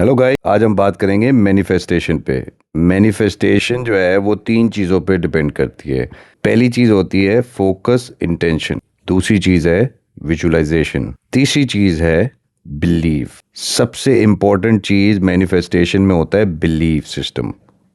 Hello guys, आज हम बात करेंगे मैनिफेस्टेशन पे। मैनिफेस्टेशन जो है वो तीन चीज़ों पे डिपेंड करती है। पहली चीज़ होती है फोकस, इंटेंशन। दूसरी चीज़ है विजुअलाइजेशन। तीसरी चीज़ है बिलीफ। सबसे इम्पोर्टेंट चीज़ मैनिफेस्टेशन में होता है बिलीफ सिस्टम।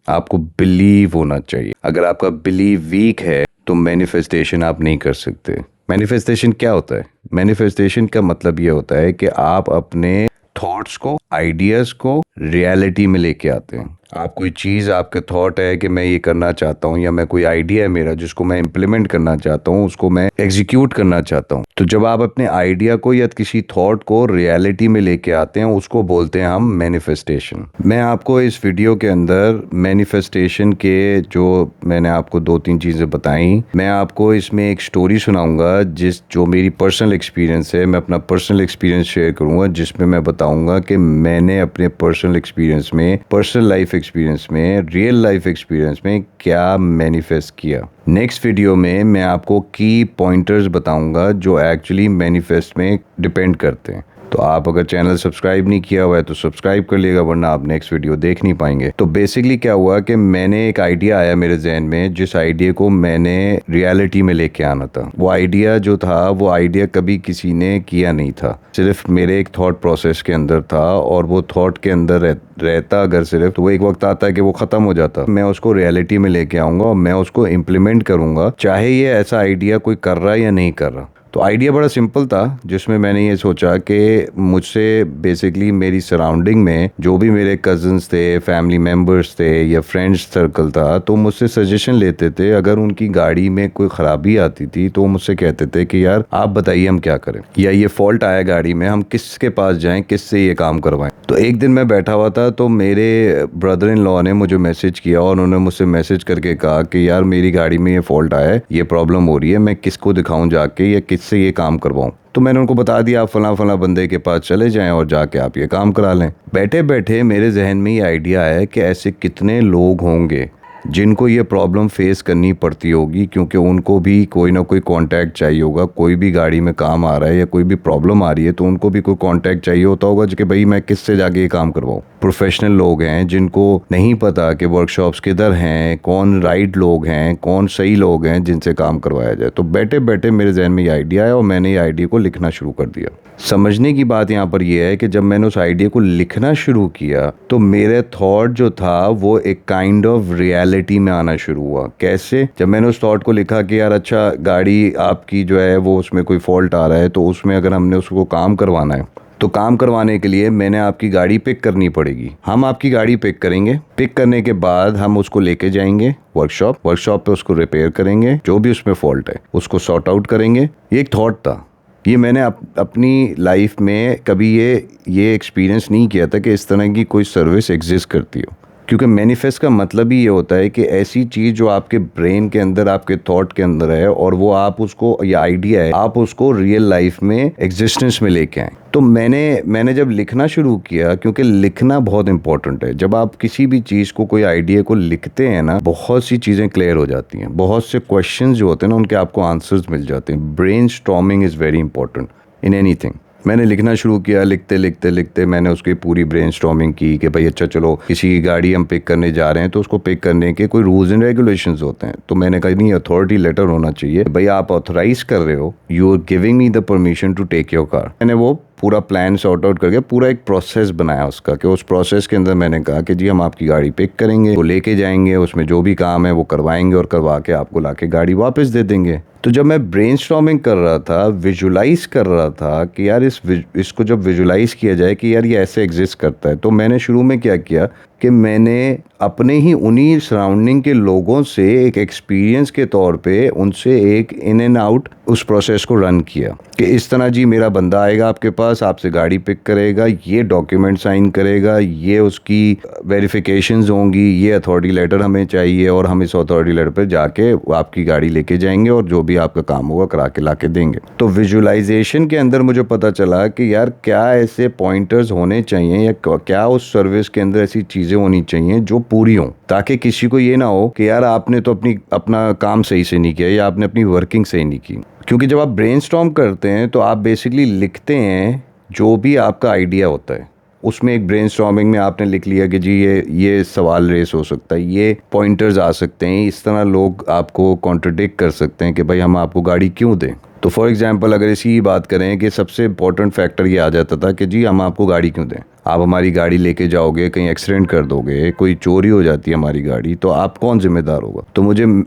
आपको बिलीव होना चाहिए। अगर आपका बिलीव वीक है तो मैनिफेस्टेशन आप नहीं कर सकते। मैनिफेस्टेशन क्या होता है? मैनिफेस्टेशन का मतलब ये होता है कि आप अपने थॉट्स को, आइडियाज को रियलिटी में लेके आते हैं। आप कोई चीज़, आपके थॉट है कि मैं ये करना चाहता हूँ, या मैं कोई आइडिया है मेरा जिसको मैं इम्प्लीमेंट करना चाहता हूँ, उसको मैं एग्जीक्यूट करना चाहता हूँ। तो जब आप अपने आइडिया को या किसी थॉट को रियलिटी में लेके आते हैं, उसको बोलते हैं हम मैनिफेस्टेशन। मैं आपको इस वीडियो के अंदर मैनिफेस्टेशन के जो मैंने आपको दो तीन चीज़ें बताई, मैं आपको इसमें एक स्टोरी सुनाऊंगा जो मेरी पर्सनल एक्सपीरियंस है। मैं अपना पर्सनल एक्सपीरियंस शेयर करूंगा जिसमें मैं बताऊंगा कि मैंने अपने पर्सनल एक्सपीरियंस में, पर्सनल लाइफ एक्सपीरियंस में, रियल लाइफ एक्सपीरियंस में क्या मैनिफेस्ट किया। नेक्स्ट वीडियो में मैं आपको की पॉइंटर्स बताऊंगा जो एक्चुअली मैनिफेस्ट में डिपेंड करते हैं। तो आप अगर चैनल सब्सक्राइब नहीं किया हुआ है तो सब्सक्राइब कर लिएगा, वरना आप नेक्स्ट वीडियो देख नहीं पाएंगे। तो बेसिकली क्या हुआ कि मैंने एक आइडिया आया मेरे जहन में, जिस आइडिया को मैंने रियलिटी में लेके आना था। वो आइडिया जो था, वो आइडिया कभी किसी ने किया नहीं था, सिर्फ मेरे एक थॉट प्रोसेस के अंदर था। और वो थॉट के अंदर रहता अगर सिर्फ, तो वो एक वक्त आता है कि वो खत्म हो जाता। मैं उसको रियलिटी में लेके आऊंगा और मैं उसको इम्प्लीमेंट करूंगा, चाहे ये ऐसा आइडिया कोई कर रहा है या नहीं कर रहा। तो आइडिया बड़ा सिंपल था, जिसमें मैंने ये सोचा कि मुझसे बेसिकली मेरी सराउंडिंग में जो भी मेरे कजन्स थे, फैमिली मेम्बर्स थे या फ्रेंड्स सर्कल था, तो मुझसे सजेशन लेते थे। अगर उनकी गाड़ी में कोई खराबी आती थी तो मुझसे कहते थे कि यार आप बताइए हम क्या करें, या ये फॉल्ट आया गाड़ी में, हम किसके पास जाएं, किससे ये काम करवाएं। तो एक दिन मैं बैठा हुआ था, तो मेरे ब्रदर इन लॉ ने मुझे मैसेज किया और उन्होंने मुझसे मैसेज करके कहा कि यार मेरी गाड़ी में ये फॉल्ट आया है, ये प्रॉब्लम हो रही है, मैं किसको दिखाऊं जाके, या किससे ये काम करवाऊं। तो मैंने उनको बता दिया आप फला फला बंदे के पास चले जाएं और जाके आप ये काम करा लें। बैठे बैठे मेरे जहन में ये आइडिया आया कि ऐसे कितने लोग होंगे जिनको ये प्रॉब्लम फेस करनी पड़ती होगी, क्योंकि उनको भी कोई ना कोई कांटेक्ट चाहिए होगा। कोई भी गाड़ी में काम आ रहा है या कोई भी प्रॉब्लम आ रही है तो उनको भी कोई कांटेक्ट चाहिए होता होगा कि भाई मैं किससे जाके ये काम करवाऊँ। प्रोफेशनल लोग हैं जिनको नहीं पता कि वर्कशॉप्स किधर हैं, कौन राइट लोग हैं, कौन सही लोग हैं जिनसे काम करवाया जाए। तो बैठे बैठे मेरे जहन में ये आइडिया है और मैंने ये आइडिया को लिखना शुरू कर दिया। समझने की बात यहाँ पर यह है कि जब मैंने उस आइडिया को लिखना शुरू किया तो मेरे थॉट जो था वो एक काइंड ऑफ रियलिटी में आना शुरू हुआ। कैसे? जब मैंने उस थॉट को लिखा कि यार अच्छा गाड़ी आपकी जो है वो उसमें कोई फॉल्ट आ रहा है, तो उसमें अगर हमने उसको काम करवाना है तो काम करवाने के लिए मैंने आपकी गाड़ी पिक करनी पड़ेगी। हम आपकी गाड़ी पिक करेंगे, पिक करने के बाद हम उसको लेके जाएंगे वर्कशॉप पे उसको रिपेयर करेंगे, जो भी उसमें फॉल्ट है उसको सॉर्ट आउट करेंगे। ये एक थॉट था। ये मैंने अपनी लाइफ में कभी ये एक्सपीरियंस नहीं किया था कि इस तरह की कोई सर्विस एग्जिस्ट करती हो, क्योंकि मैनिफेस्ट का मतलब ही ये होता है कि ऐसी चीज़ जो आपके ब्रेन के अंदर, आपके थॉट के अंदर है, और वो आप उसको, ये आइडिया है, आप उसको रियल लाइफ में एग्जिस्टेंस में लेके आए। तो मैंने जब लिखना शुरू किया, क्योंकि लिखना बहुत इंपॉर्टेंट है। जब आप किसी भी चीज़ को, कोई आइडिया को लिखते हैं ना, बहुत सी चीज़ें क्लियर हो जाती हैं। बहुत से क्वेश्चन जो होते हैं ना, उनके आपको आंसर्स मिल जाते हैं। Brain storming is very important in anything. मैंने लिखना शुरू किया, लिखते लिखते लिखते मैंने उसकी पूरी ब्रेनस्टॉर्मिंग की कि भाई अच्छा चलो किसी की गाड़ी हम पिक करने जा रहे हैं तो उसको पिक करने के कोई रूल्स एंड रेगुलेशंस होते हैं। तो मैंने कहा नहीं, अथॉरिटी लेटर होना चाहिए, भाई आप ऑथराइज कर रहे हो, you are giving me the permission to take your car. मैंने वो पूरा प्लान सॉर्ट आउट करके पूरा एक प्रोसेस बनाया उसका, कि उस प्रोसेस के अंदर मैंने कहा कि जी हम आपकी गाड़ी पिक करेंगे, वो लेके जाएंगे, उसमें जो भी काम है वो करवाएंगे और करवा के आपको लाके गाड़ी वापस दे देंगे। तो जब मैं ब्रेनस्टॉर्मिंग कर रहा था, विजुलाइज कर रहा था कि यार इसको जब विजुलाइज किया जाए कि यार ये ऐसे एग्जिस्ट करता है, तो मैंने शुरू में क्या किया कि मैंने अपने ही उन्हीं सराउंडिंग के लोगों से एक एक्सपीरियंस के तौर पे उनसे एक इन एंड आउट उस प्रोसेस को रन किया कि इस तरह जी मेरा बंदा आएगा आपके पास, आपसे गाड़ी पिक करेगा, ये डॉक्यूमेंट साइन करेगा, ये उसकी वेरिफिकेशंस होंगी, ये अथॉरिटी लेटर हमें चाहिए, और हम इस अथॉरिटी लेटर पर जाके आपकी गाड़ी लेके जाएंगे और जो भी आपका काम होगा करा के लाके देंगे। तो विजुअलाइजेशन के अंदर मुझे पता चला कि यार क्या ऐसे पॉइंटर्स होने चाहिए, या क्या उस सर्विस के अंदर ऐसी चीज़ें होनी चाहिए जो पूरी हों, ताकि किसी को ये ना हो कि यार आपने तो अपना काम सही से नहीं किया, या आपने अपनी वर्किंग सही नहीं की। क्योंकि जब आप ब्रेनस्टॉर्म करते हैं तो आप बेसिकली लिखते हैं जो भी आपका आइडिया होता है, उसमें एक ब्रेनस्टॉर्मिंग में आपने लिख लिया कि जी ये सवाल रेस हो सकता है, ये पॉइंटर्स आ सकते हैं, इस तरह लोग आपको कॉन्ट्रडिक्ट कर सकते हैं कि भाई हम आपको गाड़ी क्यों दें। तो फॉर एग्जांपल अगर इसी बात करें कि सबसे इंपॉर्टेंट फैक्टर ये आ जाता था कि जी हम आपको गाड़ी क्यों दें, आप हमारी गाड़ी लेके जाओगे, कहीं एक्सीडेंट कर दोगे, कोई चोरी हो जाती है हमारी गाड़ी, तो आप कौन जिम्मेदार होगा। तो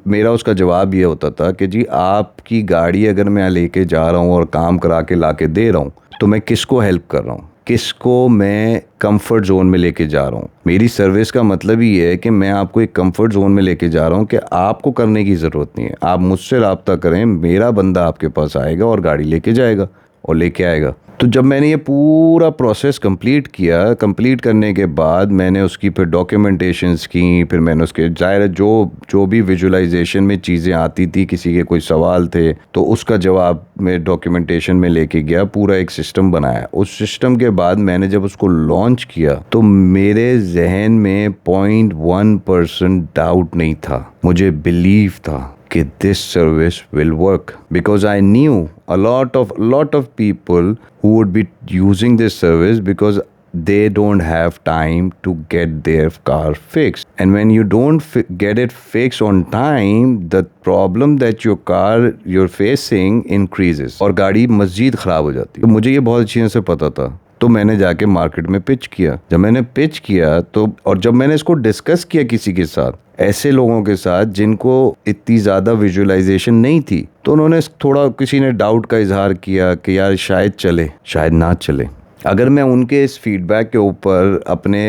मेरा उसका जवाब ये होता था कि जी आपकी गाड़ी अगर मैं लेके जा रहा हूँ और काम करा के ला के दे रहा हूँ तो मैं किसको हेल्प कर रहा हूँ, किसको मैं कंफर्ट जोन में लेके जा रहा हूँ। मेरी सर्विस का मतलब ही है कि मैं आपको एक कंफर्ट जोन में लेके जा रहा हूँ कि आपको करने की ज़रूरत नहीं है, आप मुझसे राब्ता करें, मेरा बंदा आपके पास आएगा और गाड़ी लेके जाएगा और लेके आएगा। तो जब मैंने ये पूरा प्रोसेस कंप्लीट करने के बाद मैंने उसकी फिर डॉक्यूमेंटेशंस की, फिर मैंने उसके ज़ाहिर जो भी विजुअलाइजेशन में चीज़ें आती थी, किसी के कोई सवाल थे तो उसका जवाब मैं डॉक्यूमेंटेशन में लेके गया, पूरा एक सिस्टम बनाया। उस सिस्टम के बाद मैंने जब उसको लॉन्च किया तो मेरे जहन में 0.1% डाउट नहीं था, मुझे बिलीव था कि this service will work because I knew a lot of people who would be using this service because they don't have time to get their car fixed, and when you don't get it fixed on time, the problem that you're facing increases और गाड़ी मज़ीद ख़राब हो जाती है। तो मुझे ये बहुत अच्छी तरह से पता था, तो मैंने जाके मार्केट में पिच किया। जब मैंने पिच किया तो और जब मैंने इसको डिस्कस किया किसी के साथ, ऐसे लोगों के साथ जिनको इतनी ज़्यादा विजुअलाइजेशन नहीं थी, तो उन्होंने थोड़ा, किसी ने डाउट का इजहार किया कि यार शायद चले शायद ना चले। अगर मैं उनके इस फीडबैक के ऊपर अपने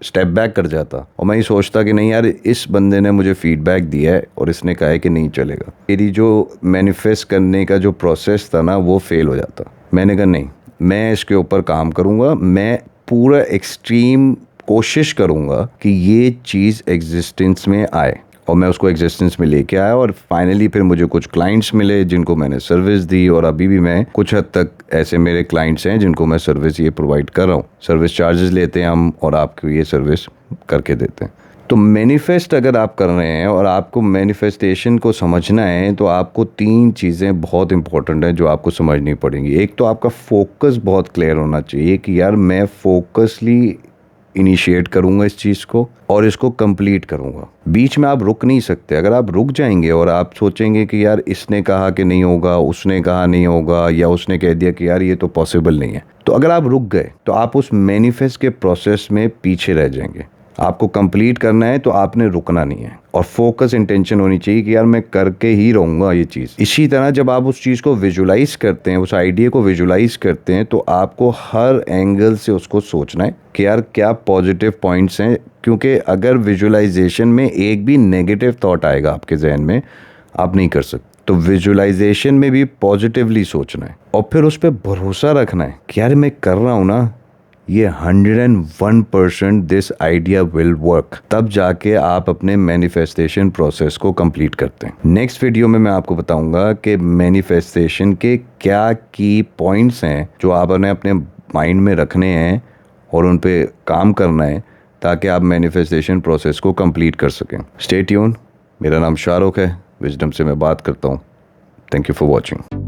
स्टेप बैक कर जाता और मैं ये सोचता कि नहीं यार इस बंदे ने मुझे फीडबैक दिया है और इसने कहा है कि नहीं चलेगा, मेरी जो मैनिफेस्ट करने का जो प्रोसेस था ना वो फेल हो जाता। मैंने कहा नहीं, मैं इसके ऊपर काम करूँगा, मैं पूरा एक्सट्रीम कोशिश करूँगा कि ये चीज़ एग्जिस्टेंस में आए, और मैं उसको एग्जिस्टेंस में लेके आया। और फाइनली फिर मुझे कुछ क्लाइंट्स मिले जिनको मैंने सर्विस दी, और अभी भी मैं कुछ हद तक ऐसे मेरे क्लाइंट्स हैं जिनको मैं सर्विस ये प्रोवाइड कर रहा हूँ। सर्विस चार्जेस लेते हैं हम और आपको ये सर्विस करके देते हैं। तो मैनिफेस्ट अगर आप कर रहे हैं और आपको मैनिफेस्टेशन को समझना है तो आपको 3 चीज़ें बहुत इंपॉर्टेंट हैं जो आपको समझनी पड़ेंगी। एक तो आपका फोकस बहुत क्लियर होना चाहिए कि यार मैं फोकसली इनिशिएट करूँगा इस चीज़ को और इसको कंप्लीट करूँगा। बीच में आप रुक नहीं सकते। अगर आप रुक जाएंगे और आप सोचेंगे कि यार इसने कहा कि नहीं होगा, उसने कहा नहीं होगा, या उसने कह दिया कि यार ये तो पॉसिबल नहीं है, तो अगर आप रुक गए तो आप उस मैनिफेस्ट के प्रोसेस में पीछे रह जाएंगे। आपको कंप्लीट करना है तो आपने रुकना नहीं है, और फोकस इंटेंशन होनी चाहिए कि यार मैं करके ही रहूँगा ये चीज़। इसी तरह जब आप उस चीज़ को विजुलाइज करते हैं, उस आइडिया को विजुलाइज करते हैं, तो आपको हर एंगल से उसको सोचना है कि यार क्या पॉजिटिव पॉइंट्स हैं, क्योंकि अगर विजुलाइजेशन में एक भी नेगेटिव थॉट आएगा आपके जहन में, आप नहीं कर सकते। तो विजुलाइजेशन में भी पॉजिटिवली सोचना है और फिर उस पर भरोसा रखना है कि यार मैं कर रहा हूँ ना, ये 101% दिस आइडिया विल वर्क। तब जाके आप अपने मैनिफेस्टेशन प्रोसेस को कंप्लीट करते हैं। नेक्स्ट वीडियो में मैं आपको बताऊंगा कि मैनिफेस्टेशन के क्या की पॉइंट्स हैं जो आपने अपने माइंड में रखने हैं और उन पे काम करना है ताकि आप मैनिफेस्टेशन प्रोसेस को कंप्लीट कर सकें। Stay tune. मेरा नाम शाहरुख है, विजडम से मैं बात करता हूँ। Thank you for watching.